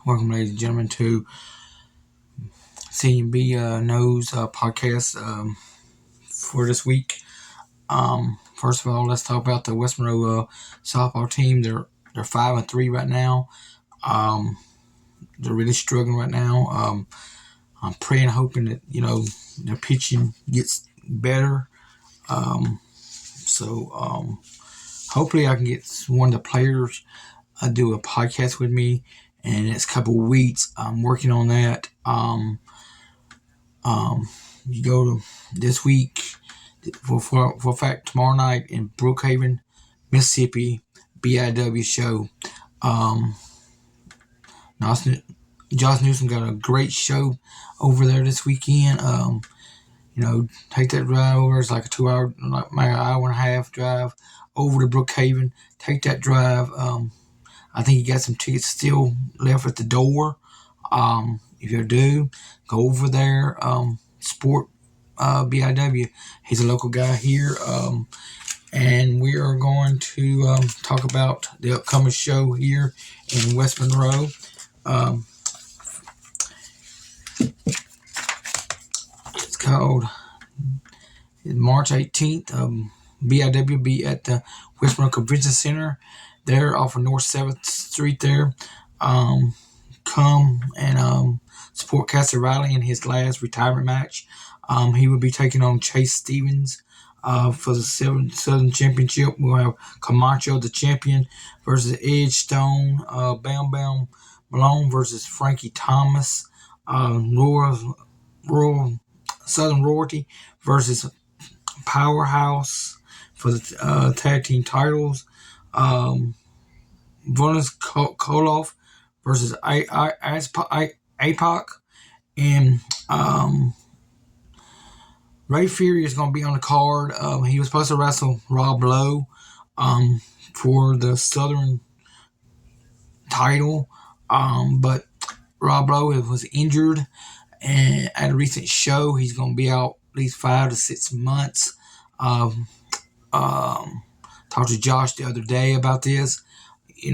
Welcome, ladies and gentlemen, to CNB Knows podcast for this week. First of all, let's talk about the West Monroe softball team. They're 5-3 right now. They're really struggling right now. I'm praying, hoping that their pitching gets better. Hopefully, I can get one of the players do a podcast with me in the next couple of weeks. I'm working on that. You go to this week for a fact tomorrow night in Brookhaven, Mississippi, BIW show. Josh Newsom got a great show over there this weekend. Take that drive over. It's like a 2 hour, like an hour and a half drive over to Brookhaven. Take that drive. I think you got some tickets still left at the door. If you do, go over there. Support BIW. He's a local guy here. And we are going to talk about the upcoming show here in West Monroe. It's called March 18th. BIW will be at the West Monroe Convention Center. There off of North 7th Street there. Come and support Cassie Riley in his last retirement match. He will be taking on Chase Stevens for the Southern Championship. We'll have Camacho, the champion, versus Edge Stone. Bam Bam Malone versus Frankie Thomas. Royal Southern Royalty versus Powerhouse for the tag team titles. Vonis Koloff versus APOC. And Ray Fury is going to be on the card. He was supposed to wrestle Rob Lowe for the Southern title. But Rob Lowe was injured and at a recent show. He's going to be out at least 5 to 6 months. Talked to Josh the other day about this. He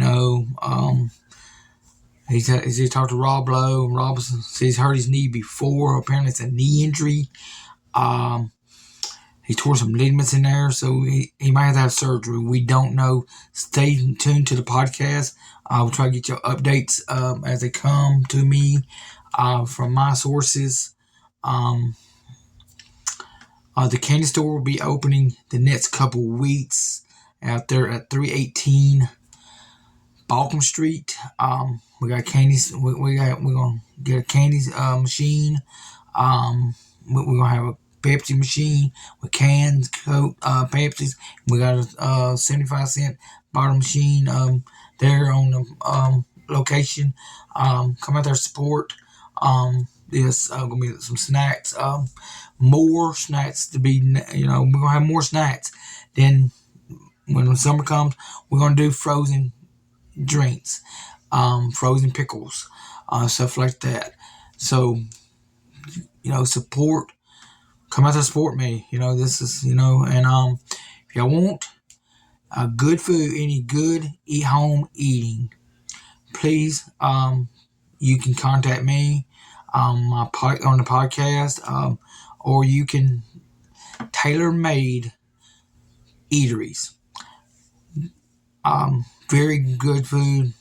talked to Rob Lowe. Rob says he's hurt his knee before. Apparently it's a knee injury. He tore some ligaments in there, so he might have to have surgery. We don't know. Stay tuned to the podcast. I will try to get your updates as they come to me from my sources. The candy store will be opening the next couple weeks out there at 318 Balcom Street. We got candies. We're gonna get a candies machine. We're gonna have a Pepsi machine with cans, Coke, Pepsis. We got a 75-cent bottle machine there on the location. Come out there, support. There's gonna be some snacks. More snacks to be. We're gonna have more snacks. Then when the summer comes, we're gonna do frozen drinks, frozen pickles, stuff like that. So, support. Come out to support me. This is, and if y'all want good food, any good home eating, please, you can contact me on the podcast, or you can tailor-made eateries. Very good food.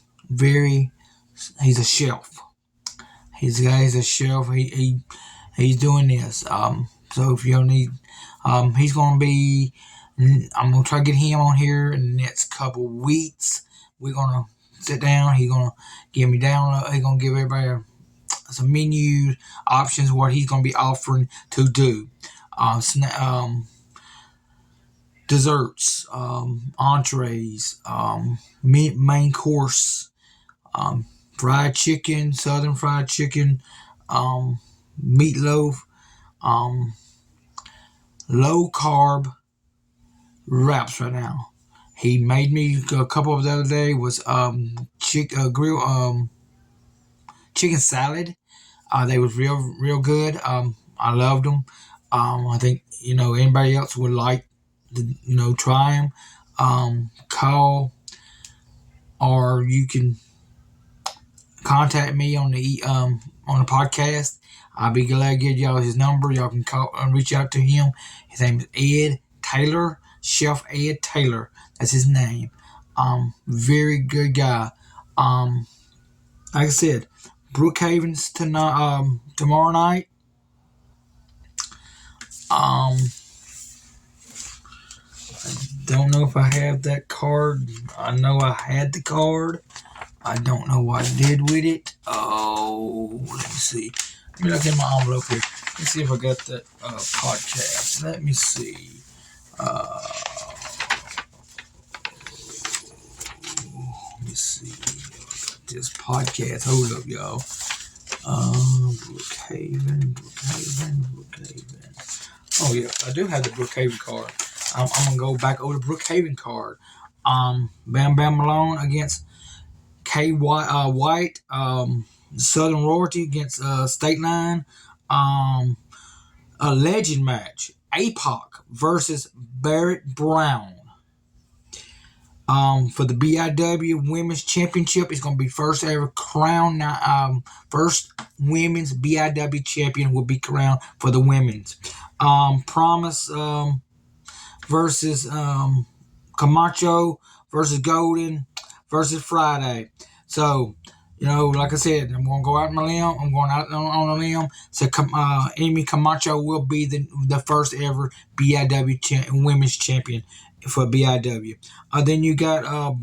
He's a chef. He's a chef. He's doing this. So if you don't need, he's going to be, I'm going to try to get him on here in the next couple weeks. We're going to sit down. He's going to give me down. He's going to give everybody some menu options, what he's going to be offering to do. Desserts, entrees, main course, fried chicken, southern fried chicken, meatloaf, low carb wraps right now. He made me a couple of the other day was chicken salad. They was real good. I loved them. I think anybody else would like to try them. Call, or you can contact me on the podcast, I'll be glad to give y'all his number. Y'all can call and reach out to him. His name is Ed Taylor, Chef Ed Taylor. That's his name. Very good guy. Like I said, Brookhaven's tonight. Tomorrow night. I don't know if I have that card. I know I had the card. I don't know what I did with it. Oh, let me see. Let me look in my envelope here. Let's see if I got that podcast. Let me see. Let me see. This podcast. Hold up, y'all. Brookhaven. Oh yeah, I do have the Brookhaven card. I'm gonna go back over the Brookhaven card. Bam Bam Malone against K White. Southern Royalty against State Line. A legend match. APOC versus Barrett Brown. For the BIW Women's Championship, it's going to be first ever crown. First women's BIW champion will be crowned for the women's. Promise versus Camacho versus Golden versus Friday. So, like I said, I'm going to go out on a limb. I'm going out on a limb. So, Amy Camacho will be the first ever BIW women's champion for BIW. Then you got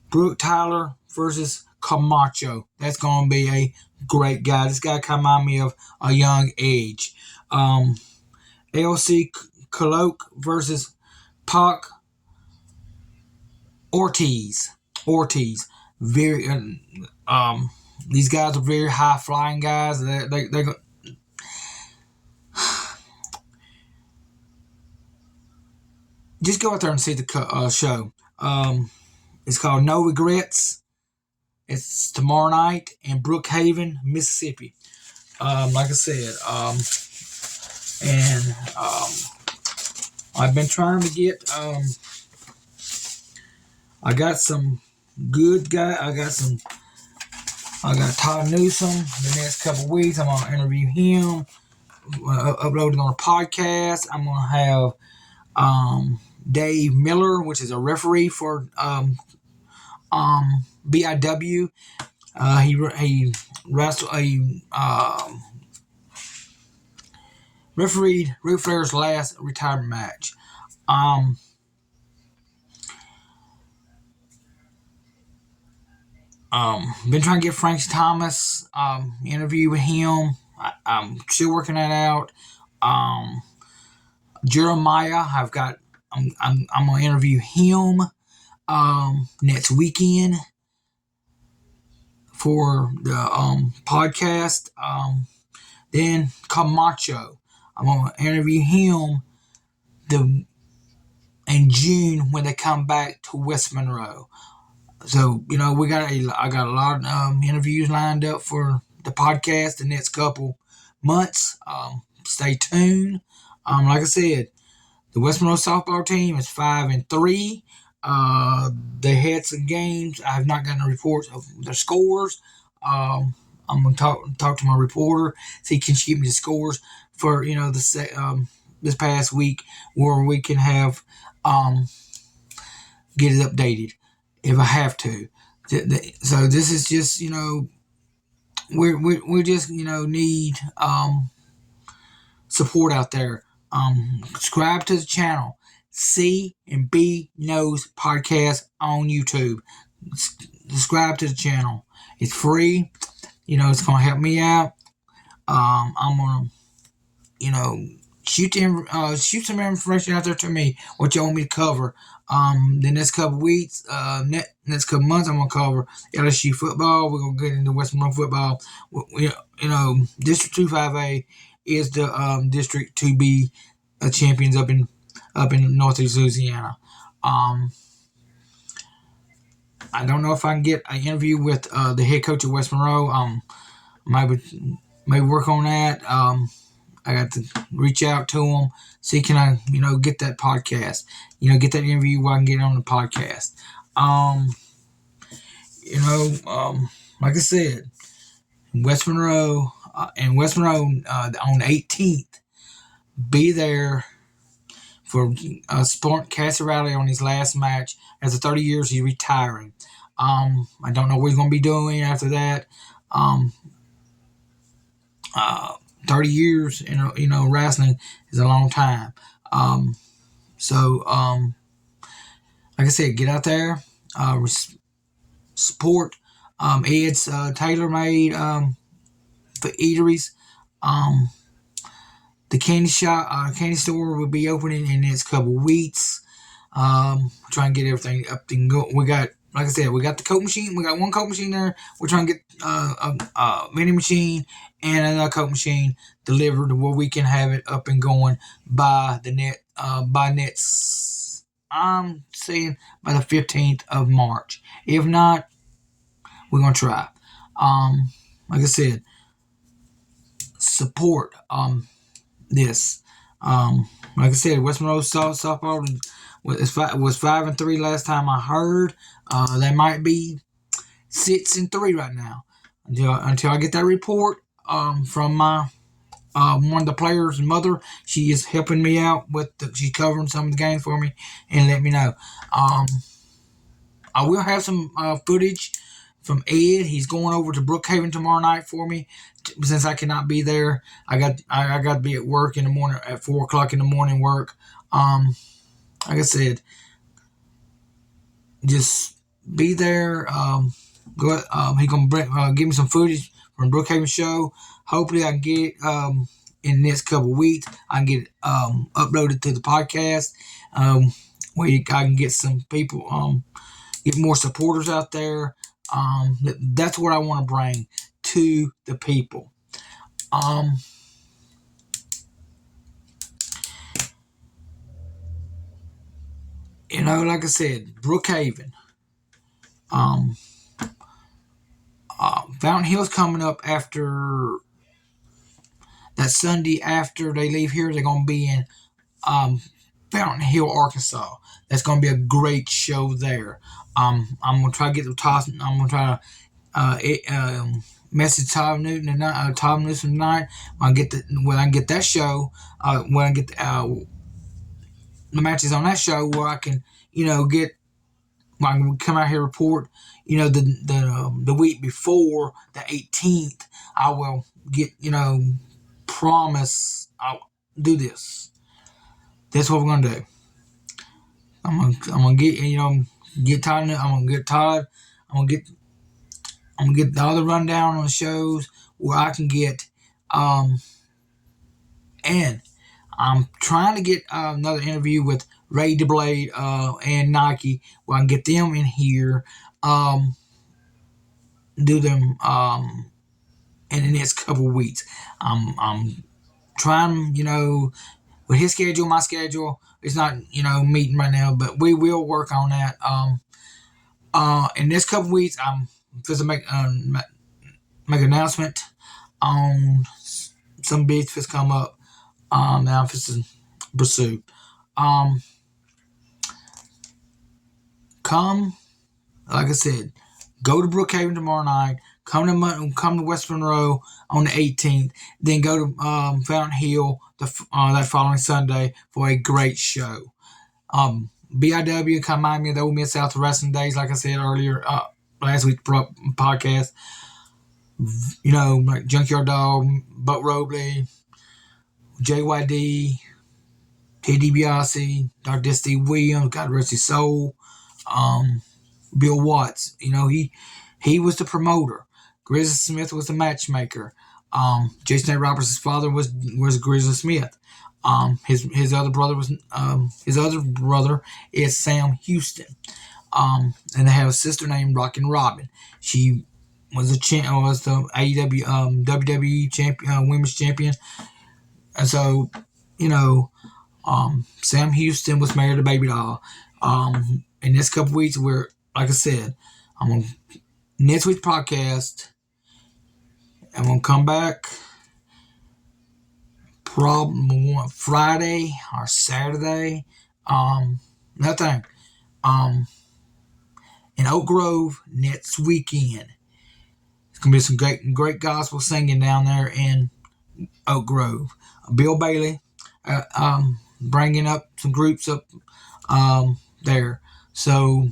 Brooke Tyler versus Camacho. That's going to be a great guy. This guy can remind me of a young age. LC Coloc versus Pac Ortiz. Very these guys are very high flying guys. They just go out there and see the show. It's called No Regrets. It's tomorrow night in Brookhaven, Mississippi. Like I said, I've been trying to get. I got some good guy. I got Todd Newsom. The next couple weeks, I'm gonna interview him. Upload it on a podcast. I'm gonna have Dave Miller, which is a referee for BIW. He wrestled refereed Ric Flair's last retirement match. Been trying to get Frank Thomas interview with him. I'm still working that out. Jeremiah, I'm gonna interview him next weekend for the podcast. Then Camacho, I'm gonna interview him in June when they come back to West Monroe. So I got a lot of interviews lined up for the podcast the next couple months. Stay tuned. Like I said, the West Monroe softball team is 5-3. They had some games. I have not gotten a report of their scores. I'm gonna talk to my reporter, see can she give me the scores for this past week, where we can have get it updated if I have to. So this is just we just need support out there. Subscribe to the channel, C and B Knows Podcast on YouTube. Subscribe to the channel. It's free. It's gonna help me out. I'm gonna shoot some information out there to me what you want me to cover. The next couple weeks, next couple months, I'm gonna cover LSU football. We're gonna get into West Monroe football. District 25A is the district to be champions up in Northeast Louisiana. I don't know if I can get an interview with the head coach of West Monroe. Maybe work on that. I got to reach out to him, see can I, get that podcast, get that interview where I can get on the podcast. like I said, West Monroe on the 18th. Be there for Cassie Riley on his last match. After 30 years, he's retiring. I don't know what he's going to be doing after that. Um, 30 years, wrestling is a long time. So, like I said, get out there, support Ed's tailor-made for eateries. Um, the candy store will be opening in the next couple weeks. Trying to get everything up and go. We got, like I said, we got the Coke machine. We got one Coke machine there. We're trying to get a vending machine and another Coke machine delivered where we can have it up and going by next. I'm saying by the 15th of March. If not, we're gonna try. Like I said, support this. Like I said, West Monroe softball was 5-3 last time I heard. They might be 6-3 right now until I get that report from my one of the players' mother. She is helping me out she's covering some of the games for me and let me know. I will have some footage from Ed. He's going over to Brookhaven tomorrow night for me. Since I cannot be there, I got to be at work in the morning at 4:00 in the morning. Work. Like I said, just be there. He gonna give me some footage from Brookhaven show. Hopefully, I can get in the next couple of weeks. I can get uploaded to the podcast. Where I can get some people, get more supporters out there. That's what I want to bring to the people. Like I said, Brookhaven. Fountain Hill's coming up after that Sunday after they leave here. They're going to be in Fountain Hill, Arkansas. That's going to be a great show there. I'm going to try to get the top. I'm going to try to message Tom Newsom tonight. When I get that show, when I get the matches on that show, where I can, get. When I can come out here and report, the week before the 18th, I will get, promise I'll do this. That's what we're gonna do. I'm gonna get Todd. I'm gonna get Todd. I'm gonna get the other rundown on the shows where I can get, and I'm trying to get another interview with Ray DeBlade and Nike where I can get them in here, do them in the next couple of weeks. I'm trying, with his schedule, my schedule, it's not, meeting right now, but we will work on that. In this couple of weeks, I'm supposed to make an announcement on some bids that's come up. Now I'm supposed to pursue. Come, like I said, go to Brookhaven tomorrow night. Come to West Monroe on the 18th. Then go to Fountain Hill that following Sunday for a great show. BIW, come mind me, the Ole Miss South Wrestling Days, like I said earlier, last week's podcast. Like Junkyard Dog, Buck Robley, JYD, Ted DiBiase, Dr. Dusty Williams, God rest his soul. Bill Watts, he was the promoter. Grizzly Smith was the matchmaker. Jason A. Roberts' father was Grizzly Smith. His other brother is Sam Houston. And they have a sister named Rockin' Robin. She was the AEW WWE champion, women's champion. And so, Sam Houston was married to Baby Doll. In this couple weeks, like I said, I'm on next week's podcast. I'm gonna come back probably Friday or Saturday. Nothing. In Oak Grove next weekend. Gonna be some great gospel singing down there in Oak Grove. Bill Bailey, bringing up some groups up there. So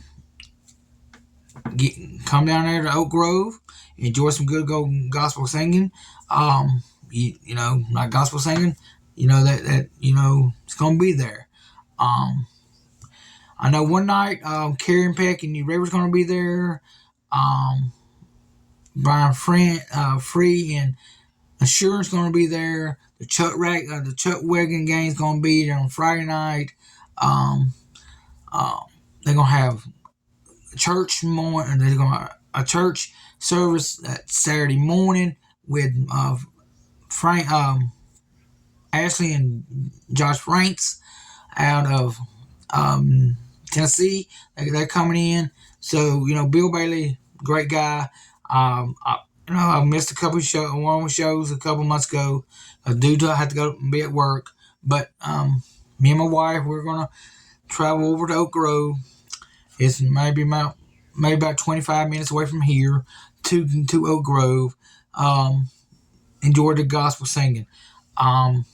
come down there to Oak Grove, enjoy some good gospel singing. Not gospel singing. That it's gonna be there. I know one night, Karen Peck and New River's gonna be there. Brian Free and Assurance gonna be there. The Chuck Wagon Gang's gonna be there on Friday night. They're gonna have church morning. They're gonna a church service that Saturday morning with Frank, Ashley and Josh Franks out of Tennessee. They're coming in. So Bill Bailey, great guy. I missed a couple shows a couple months ago due to I had to go and be at work. But me and my wife, we're gonna travel over to Oak Grove. It's maybe about 25 minutes away from here to Oak Grove. Enjoy the gospel singing. Like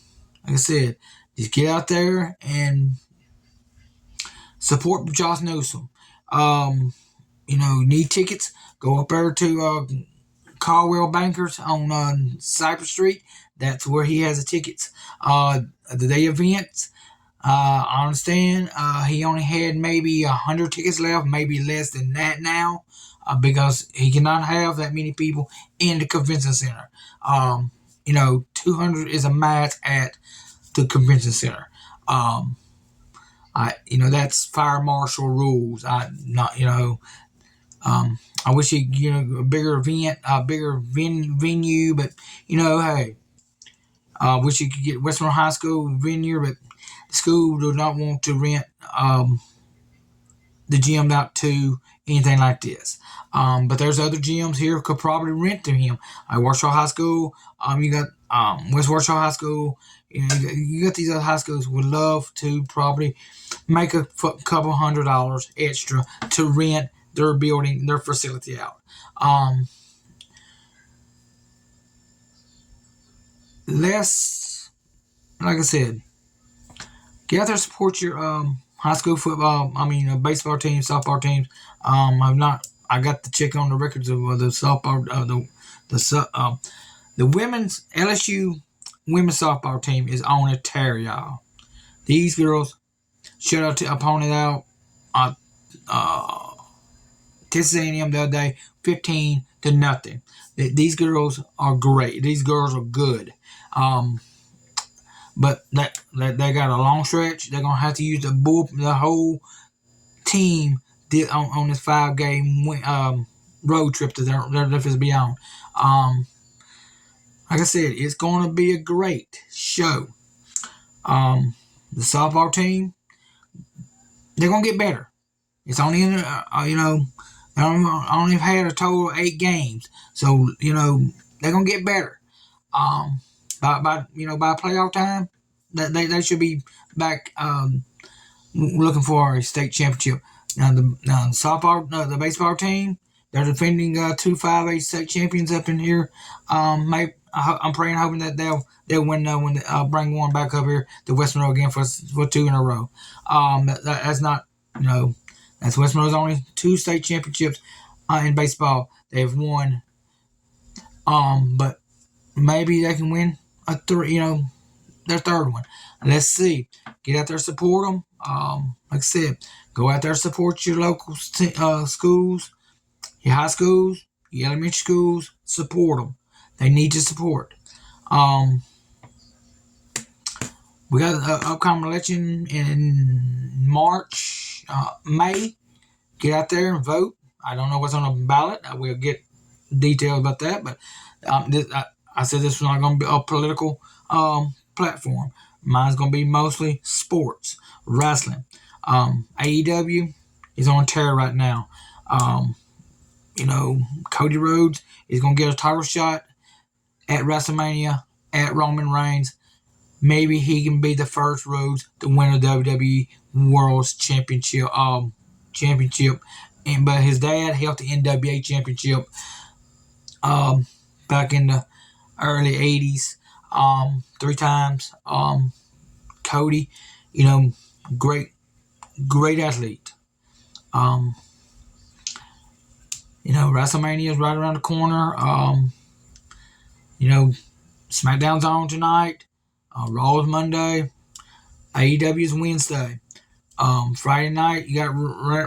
I said, just get out there and support Josh Newsom. Need tickets, go up there to Caldwell Bankers on Cypress Street. That's where he has the tickets. The day events, I understand he only had maybe 100 tickets left, maybe less than that now, because he cannot have that many people in the convention center. 200 is a max at the convention center. That's fire marshal rules. I wish he, a bigger event, a bigger venue, but hey, I wish you could get Western High School venue, but the school does not want to rent the gym out to anything like this. But there's other gyms here could probably rent to him. Warsaw High School. You got West Warsaw High School. You got these other high schools would love to probably make a couple $100 extra to rent their building, their facility out. Let's, like I said, get out there, support your high school football. Baseball teams, softball teams. I got to check on the records of the softball. The women's LSU women's softball team is on a tear, y'all. These girls shut out to opponent out. Texas A&M the other day, 15-0. These girls are great. These girls are good. But they got a long stretch. They're gonna have to use the whole team on this 5-game road trip that they're supposed to be on. Like I said, it's gonna be a great show. The softball team, they're gonna get better. It's only I only had a total of 8 games, so they're gonna get better. By playoff time, they should be back looking for a state championship. Now the softball, the baseball team, they're defending 2 5A state champions up in here. I'm praying, hoping that they'll win when they bring one back up here to West Monroe again for 2 in a row. That's not that's West Monroe's only 2 state championships in baseball. They've won. But maybe they can win their third one. Let's see. Get out there, support them. Like I said, go out there, support your local schools, your high schools, your elementary schools. Support them. They need your support. We got an upcoming election in March, May. Get out there and vote. I don't know what's on the ballot. We'll get details about that. But I said this was not going to be a political platform. Mine's going to be mostly sports, wrestling. AEW is on tear right now. Cody Rhodes is going to get a title shot at WrestleMania at Roman Reigns. Maybe he can be the first Rhodes to win a WWE World Championship. But his dad held the NWA Championship back in the early 80s. 3 times. Cody, you know, great, great athlete. Um, WrestleMania is right around the corner. You know, SmackDown's on tonight. Raw is Monday. AEW is Wednesday. Friday night, you got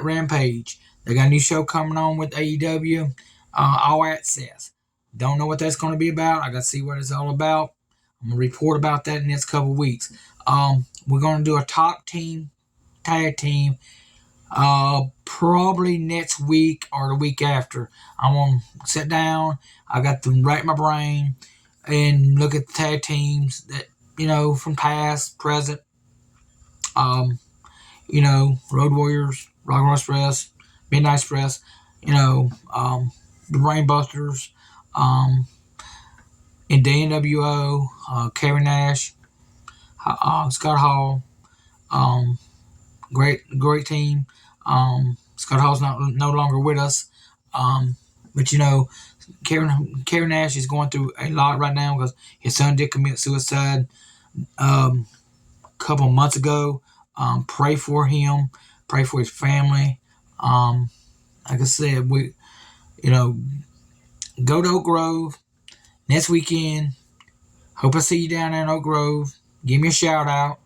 Rampage. They got a new show coming on with AEW. All Access. Don't know what that's going to be about. I got to see what it's all about. I'm going to report about that in the next couple of weeks. We're going to do a top team, tag team, probably next week or the week after. I'm going to sit down. I got to rack my brain and look at the tag teams that, from past, present. Road Warriors, Rock and Roll Express, Midnight Express, the Brainbusters, and the NWO, Kevin Nash, Scott Hall, great team. Scott Hall's no longer with us, but Kevin Nash is going through a lot right now because his son did commit suicide a couple months ago. Pray for him, pray for his family. Like I said, go to Oak Grove next weekend. Hope I see you down there in Oak Grove. Give me a shout out.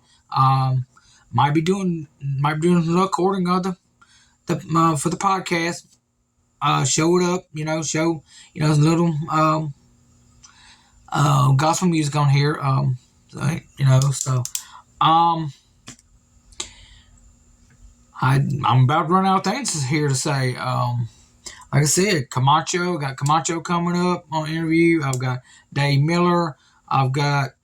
Might be doing a little recording of the for the podcast. Show it up, show a little gospel music on here. I'm about to run out of things here to say. Like I said, got Camacho coming up on interview. I've got Dave Miller. I've got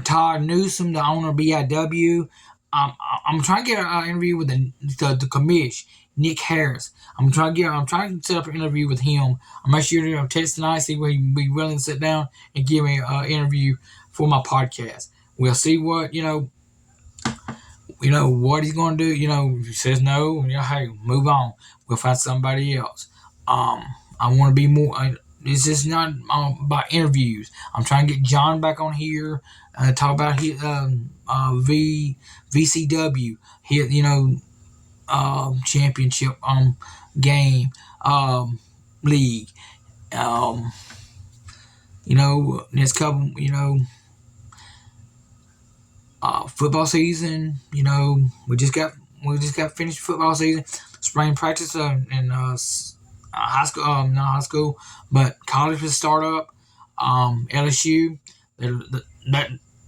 Todd Newsom, the owner of BIW. I'm trying to get an interview with the commish, Nick Harris. I'm trying to set up an interview with him. I'm actually going to test tonight, see where he'd be willing to sit down and give me an interview for my podcast. We'll see what what he's going to do. If he says no, hey, move on. We'll find somebody else. I want to be more. This is not about interviews. I'm trying to get John back on here. Talk about his VCW. Championship game league. Next couple. Football season. We just got finished football season. Spring practice and high school, not high school, but college will start up. LSU, they're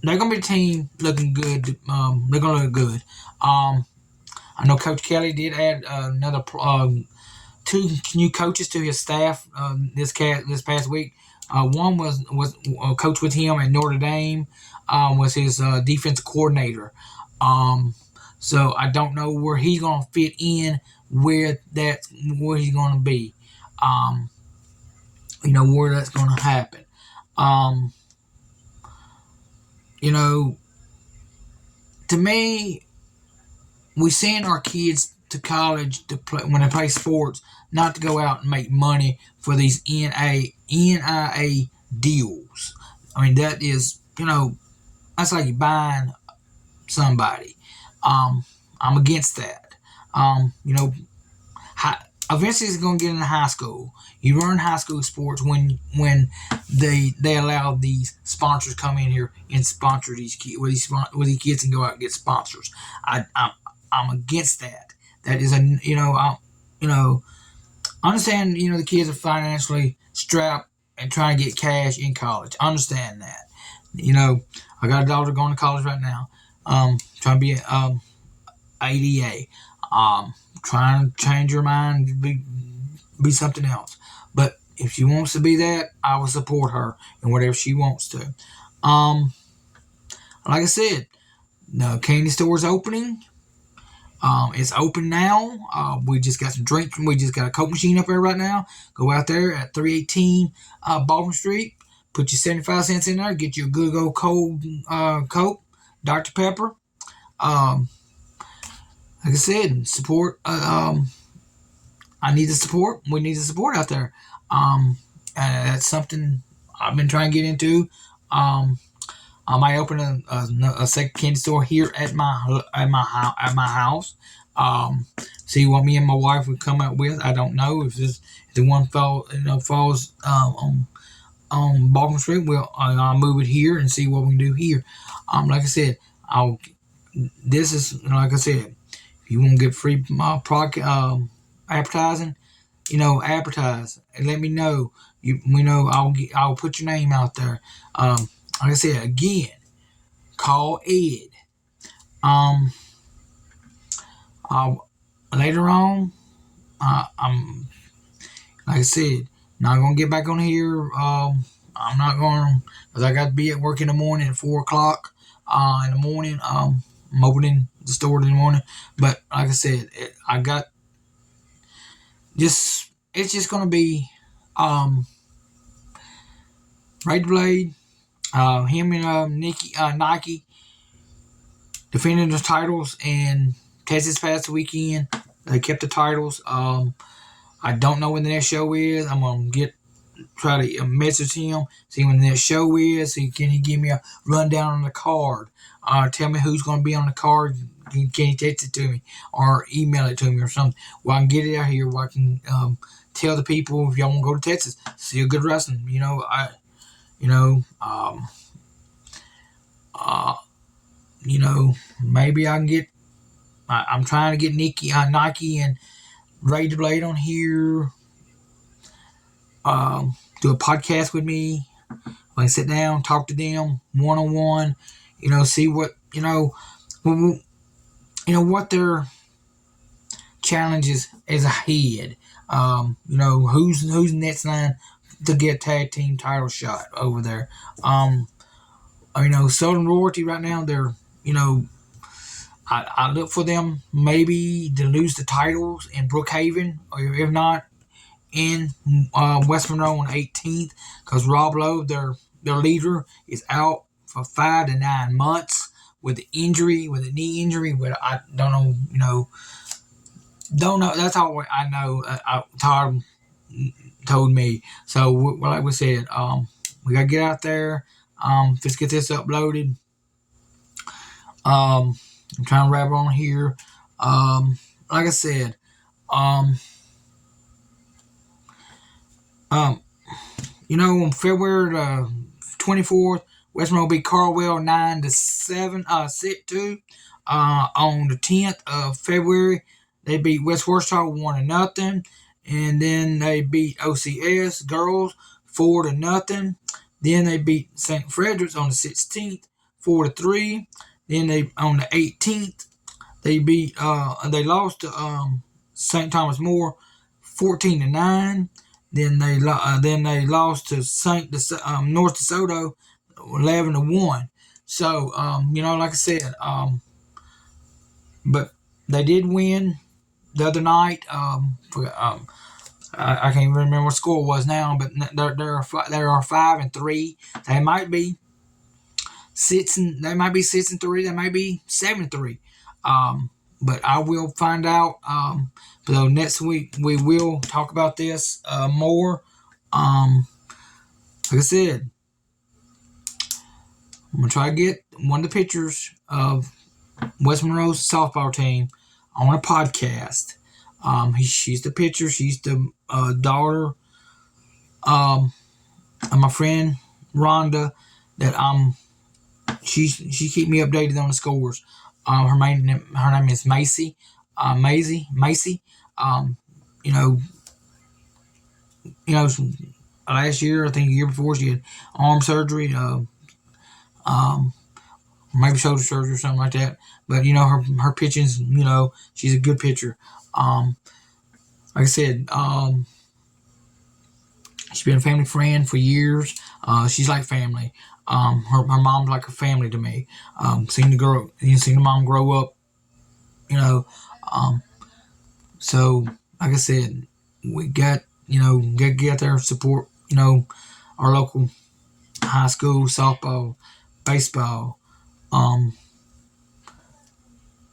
gonna be a team looking good. They're gonna look good. I know Coach Kelly did add another 2 new coaches to his staff this past week. One was coach with him at Notre Dame. Was his defensive coordinator. So I don't know where he's gonna fit in, where he's gonna be. Where that's gonna happen. To me, we send our kids to college to play when they play sports, not to go out and make money for these NIA deals. I mean, that is, that's like buying somebody. I'm against that. Eventually it's going to get into high school. You learn high school sports when they allow these sponsors come in here and sponsor these kids, where these kids can go out and get sponsors. I'm against that. That is understand. The kids are financially strapped and trying to get cash in college. Understand that. I got a daughter going to college right now. Trying to be ADA. Trying to change her mind to be something else. But if she wants to be that, I will support her in whatever she wants to. Like I said, the candy store is opening. It's open now. We just got some drinks. We just got a Coke machine up there right now. Go out there at 318 Baldwin Street. Put your 75 cents in there. Get you a good old cold Coke, Dr. Pepper. Like I said, support I need the support. We need the support out there. That's something I've been trying to get into. Um, I might open a second candy store here at my house. See what me and my wife would come up with. I don't know if the one falls on Balkan Street. I'll move it here and see what we can do here. Like I said, I'll. This is like I said. If you want to get free product advertising, advertise and let me know. I'll put your name out there. Like I said again, call Ed. Um, I'll, later on, I'm like I said, not gonna get back on here. I'm not gonna, cause I got to be at work in the morning at 4 o'clock. In the morning, I'm opening the store in the morning. But like I said, I got just it's just gonna be um Razor Blade, him and Nike defending the titles and Texas past weekend. They kept the titles. I don't know when the next show is. I'm gonna try to message him, see when the next show is. See, can he give me a rundown on the card? Tell me who's gonna be on the card. Can he text it to me or email it to me or something? Well, I can get it out here. Where I can tell the people if y'all want to go to Texas, see a good wrestling. You know, um, uh, maybe I can get. I'm trying to get Nike and Razor Blade on here. Do a podcast with me. I can sit down, talk to them one on one. See what what their challenges is ahead. Who's next line to get a tag team title shot over there. Southern Royalty right now, they're I look for them maybe to lose the titles in Brookhaven, or if not in West Monroe on 18th, because Rob Lowe, their leader, is out for 5 to 9 months with a knee injury. But I don't know. That's all I know. Todd told me. So, like we said, we gotta get out there. Let's get this uploaded. I'm trying to wrap on here. Like I said, on February the 24th, West Monroe beat Carwell 9-7, 6-2. On the 10th of February, they beat West Warsaw 1-0. And then they beat OCS girls 4-0. Then they beat St. Frederick's on the 16th 4-3. Then they on the 18th they lost to St. Thomas More 14-9. Then they lost to North DeSoto 11-1. So like I said, but they did win the other night. I can't even remember what score was now, but they're 5-3. They might be 6-3. They might be 7-3. But I will find out. So next week we will talk about this more. Like I said, I'm gonna try to get one of the pictures of West Monroe's softball team on a podcast. She's the pitcher. She's the daughter of my friend Rhonda. She keep me updated on the scores. Her name is Macy. Macy. You know, last year, I think the year before, she had arm surgery, maybe shoulder surgery or something like that. But her pitching's, she's a good pitcher. Like I said, she's been a family friend for years. She's like family. Her mom's like a family to me. Seen the mom grow up. So like I said, we got get there, support our local high school softball, baseball.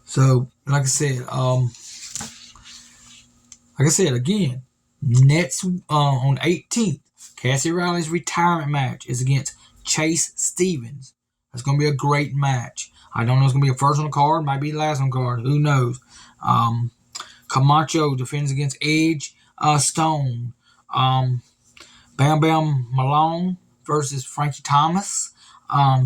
So like I said, like I said again, next on the 18th, Cassie Riley's retirement match is against Chase Stevens. That's going to be a great match. I don't know if it's going to be a first on the card, might be the last on the card. Who knows? Camacho defends against Edge Stone. Bam Bam Malone versus Frankie Thomas.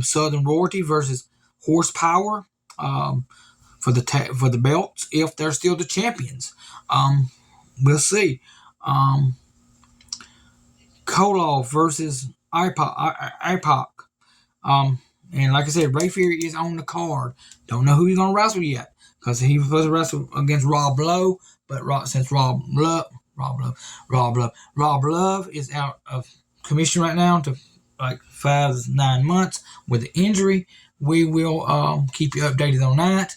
Southern Royalty versus Horsepower for the belts if they're still the champions. We'll see. Koloff versus IPOC. And like I said, Ray Fury is on the card. Don't know who he's going to wrestle yet because he was supposed to wrestle against Rob Lowe, but since Rob Love is out of commission right now to like 5 to 9 months with the injury. We will keep you updated on that.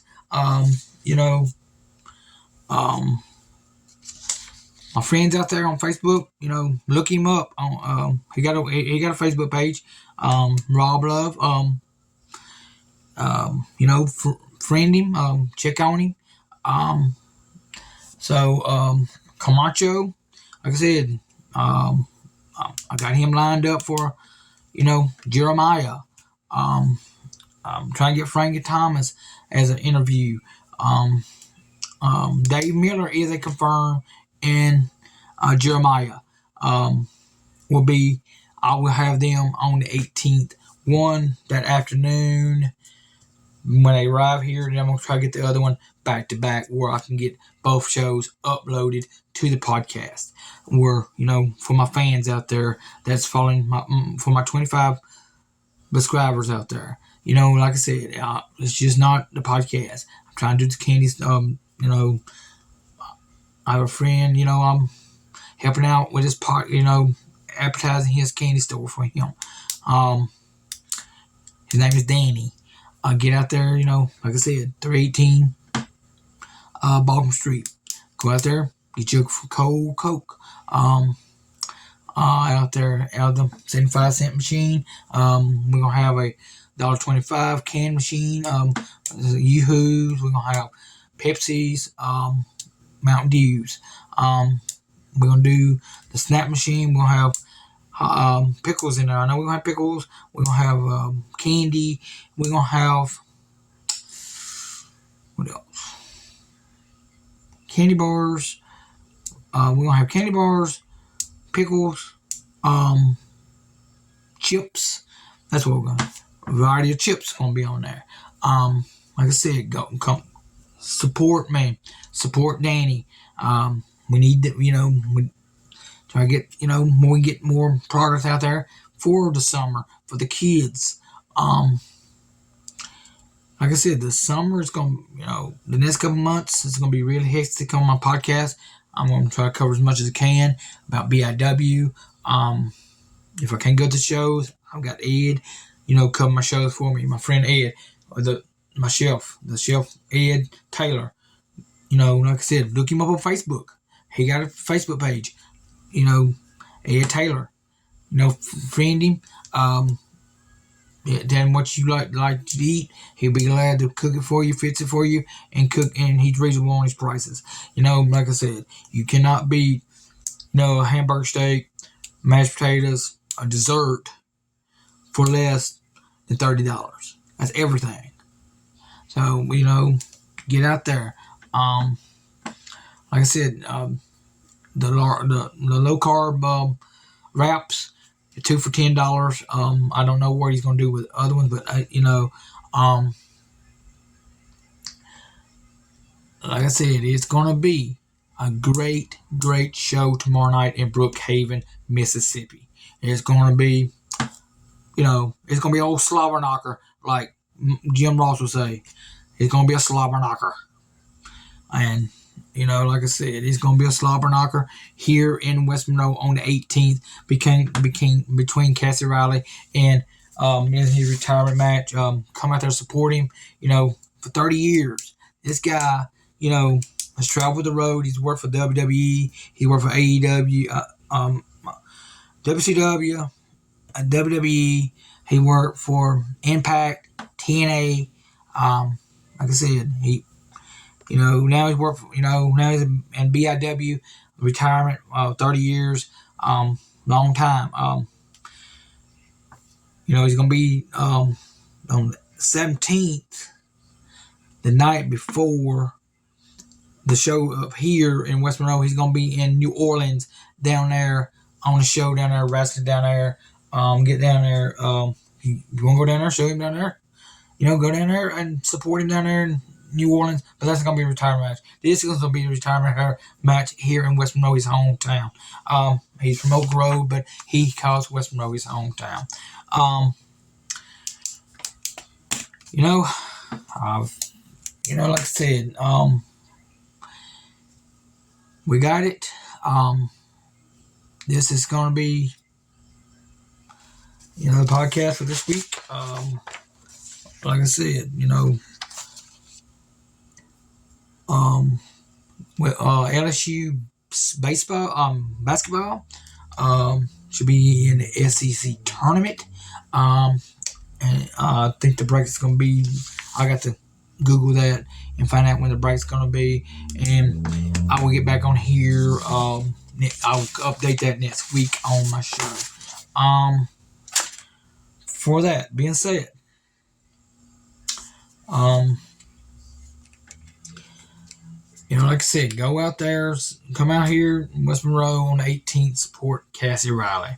My friends out there on Facebook, look him up. He got a Facebook page, Rob Love. Friend him, check on him. Camacho, like I said, I got him lined up for, Jeremiah. I'm trying to get Frankie Thomas as an interview. Dave Miller is a confirmed, and Jeremiah I will have them on the 18th. One that afternoon when they arrive here, then I'm going to try to get the other one back to back where I can get both shows uploaded to the podcast. Where, for my fans out there that's following for my 25 subscribers out there. Like I said, it's just not the podcast. I'm trying to do the candies. I have a friend, I'm helping out with his part, advertising his candy store for him. His name is Danny. Get out there, like I said, 318 Baltimore Street. Go out there, get you a cold Coke. Out there, out of the 75-cent machine. We're going to have a $1.25 can machine. Yoo-hoos. We're going to have Pepsis, Mountain Dews. We're going to do the snack machine. We're going to have pickles in there. I know we're going to have pickles. We're going to have candy. We're going to have, what else? Candy bars. We're going to have candy bars, pickles, chips. That's what we're going to have. A variety of chips going to be on there. Like I said, come support me. Support Danny. We need to, we try to get, we get more progress out there for the summer, for the kids. Like I said, the summer is going to, the next couple months, it's going to be really hectic on my podcast. I'm going to try to cover as much as I can about BIW. If I can't go to shows, I've got Ed, cover my shows for me. My friend Ed, the chef Ed Taylor. Like I said, look him up on Facebook. He got a Facebook page. Ed Taylor. Friend him. Then what you like to eat, he'll be glad to cook it for you, fix it for you, and he's reasonable on his prices. Like I said, you cannot beat, a hamburger steak, mashed potatoes, a dessert for less than $30. That's everything. So, get out there. Like I said, the low carb wraps, 2 for $10. I don't know what he's going to do with other ones, but like I said, it's going to be a great, great show tomorrow night in Brookhaven, Mississippi. It's going to be, it's going to be old slobber knocker, like Jim Ross would say. It's going to be a slobber knocker. And, like I said, it's going to be a slobber knocker here in West Monroe on the 18th between Cassie Riley and in his retirement match. Come out there, support him, for 30 years. This guy, has traveled the road. He's worked for WWE. He worked for AEW, WCW, WWE. He worked for Impact, TNA. Like I said, Now he's now he's in BIW retirement, 30 years, long time. He's gonna be on the 17th, the night before the show up here in West Monroe. He's gonna be in New Orleans down there on the show down there, wrestling down there. Get down there. You wanna go down there? Show him down there. Go down there and support him down there in New Orleans. But that's going to be a retirement match. This is going to be a retirement match here in West Monroe, his hometown. He's from Oak Grove, but he calls West Monroe his hometown. Like I said, we got it. This is going to be, the podcast for this week. Like I said, with LSU basketball should be in the SEC tournament. And I think the break is going to be, I got to Google that and find out when the break's going to be. And I will get back on here. I'll update that next week on my show. For that being said, like I said, go out there, come out here in West Monroe on the 18th, support Cassie Riley.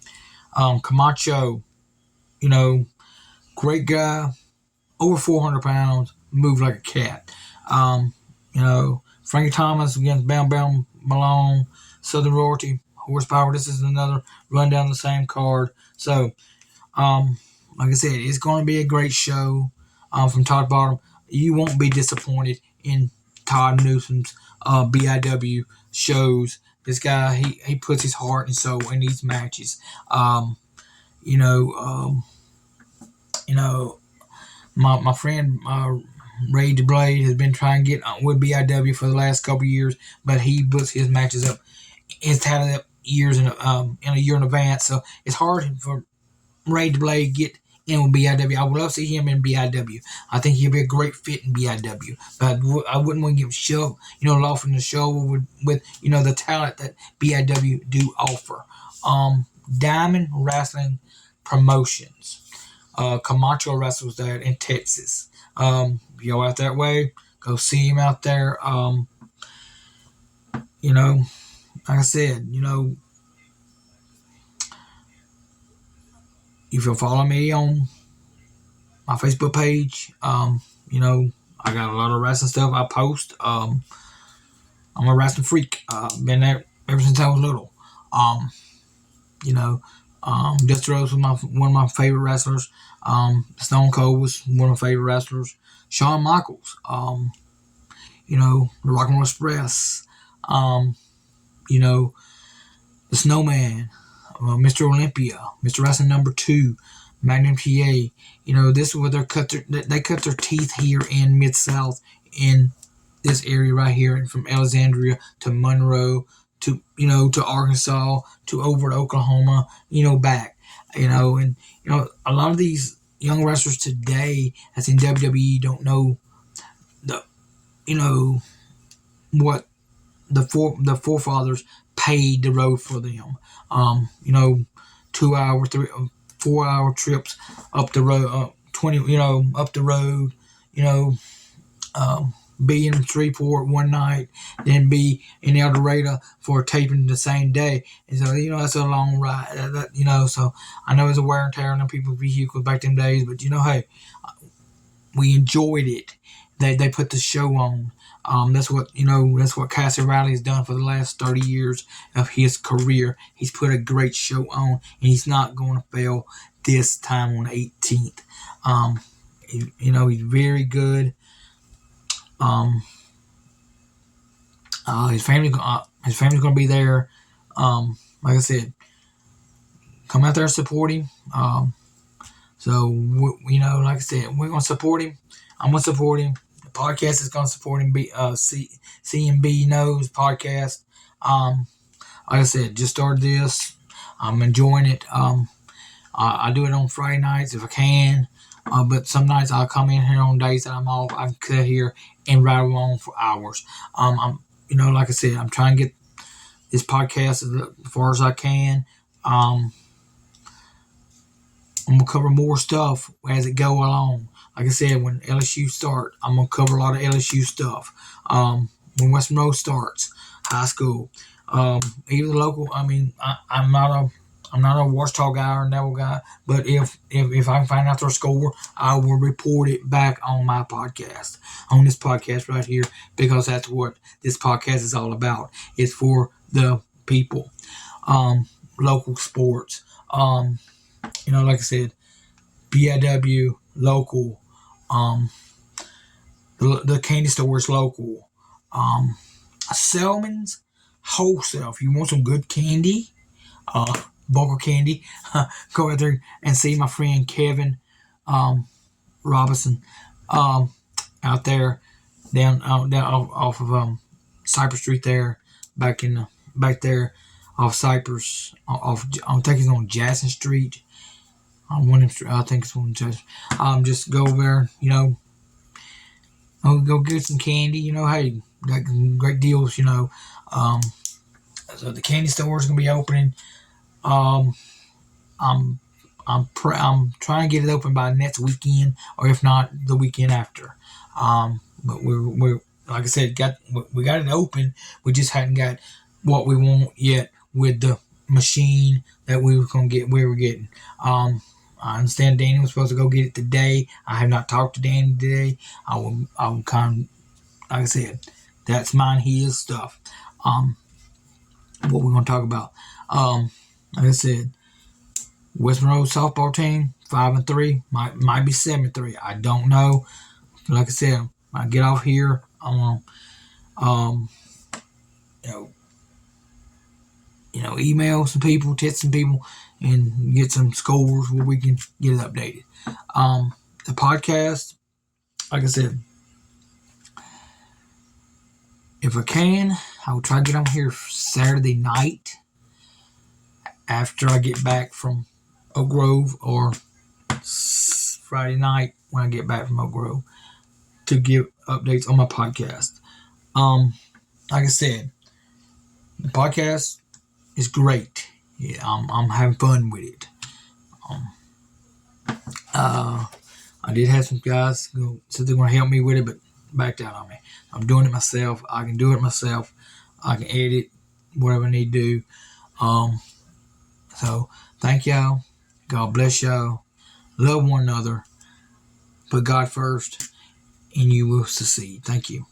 Camacho, great guy, over 400 pounds, moved like a cat. Frankie Thomas against Bam Bam Malone, Southern Royalty, Horsepower. This is another rundown of the same card. So, like I said, it's going to be a great show from top to bottom. You won't be disappointed in Todd Newsom's BIW shows. This guy, he puts his heart and soul in these matches. My friend Ray DeBlade has been trying to get with BIW for the last couple of years, but he puts his matches up. It's tallied up years in a year in advance, so it's hard for Ray DeBlade to get in with BIW. I would love to see him in BIW. I think he'd be a great fit in BIW, but I wouldn't want to give him shoved, off in the show with the talent that BIW do offer. Diamond Wrestling Promotions. Camacho wrestles there in Texas. If you go out that way, go see him out there. Like I said, if you'll follow me on my Facebook page, I got a lot of wrestling stuff I post. I'm a wrestling freak. Been there ever since I was little. Dusty Rhodes was one of my favorite wrestlers. Stone Cold was one of my favorite wrestlers. Shawn Michaels. The Rock and Roll Express. The Snowman. Mr. Olympia, Mr. Wrestling number 2, Magnum TA. This is where they cut their teeth here in Mid-South, in this area right here, from Alexandria to Monroe to Arkansas to over to Oklahoma, back. And a lot of these young wrestlers today that's in WWE don't know what the forefathers paid the road for them. 2 hour, 4 hour trips up the road, up the road, be in Shreveport one night, then be in El Dorado for taping the same day. And so, that's a long ride, so I know it's a wear and tear on people's vehicles back them days, but hey, we enjoyed it. They put the show on. That's what Cassie Riley's done for the last 30 years of his career. He's put a great show on, and he's not going to fail this time on the 18th. He's very good. His family's going to be there. Like I said, come out there and support him. Like I said, we're going to support him. I'm going to support him. Podcast is going to support him. CMB Knows podcast. Like I said, just started this. I'm enjoying it. I do it on Friday nights if I can. But some nights I'll come in here on days that I'm off. I can cut here and ride along for hours. I'm, like I said, I'm trying to get this podcast as far as I can. I'm gonna cover more stuff as it go along. Like I said, when LSU start, I'm gonna cover a lot of LSU stuff. When West Monroe starts, high school, even the local. I'm not a Washita guy or a Neville guy, but if I can find out their score, I will report it back on my podcast, on this podcast right here, because that's what this podcast is all about. It's for the people, local sports. Like I said, BIW local, the candy store is local, Selman's wholesale. If you want some good candy, bulk candy, go out there and see my friend Kevin Robinson out there down off of Cypress Street there, back there off Cypress, I think it's on Jackson Street. I think it's one Jackson. Just go over there, go get some candy. Hey, got great deals. So the candy store is gonna be opening. I'm I'm trying to get it open by next weekend, or if not, the weekend after. But we're like I said, we got it open. We just hadn't got what we want yet with the machine that we were gonna get. We were getting. I understand Danny was supposed to go get it today. I have not talked to Danny today. I'm kind of, like I said, that's mine. His stuff. What we're gonna talk about. Like I said, West Monroe softball team 5-3, might be 7-3. I don't know. Like I said, when I get off here, I'm gonna email some people, text some people, and get some scores where we can get it updated. The podcast, like I said, if I can, I will try to get on here Saturday night after I get back from Oak Grove, or Friday night when I get back from Oak Grove, to give updates on my podcast. Like I said, the podcast is great. Yeah, I'm having fun with it. I did have some guys who said they're going to help me with it, but backed out on me. I'm doing it myself. I can do it myself. I can edit whatever I need to do. So thank y'all. God bless y'all. Love one another. Put God first, and you will succeed. Thank you.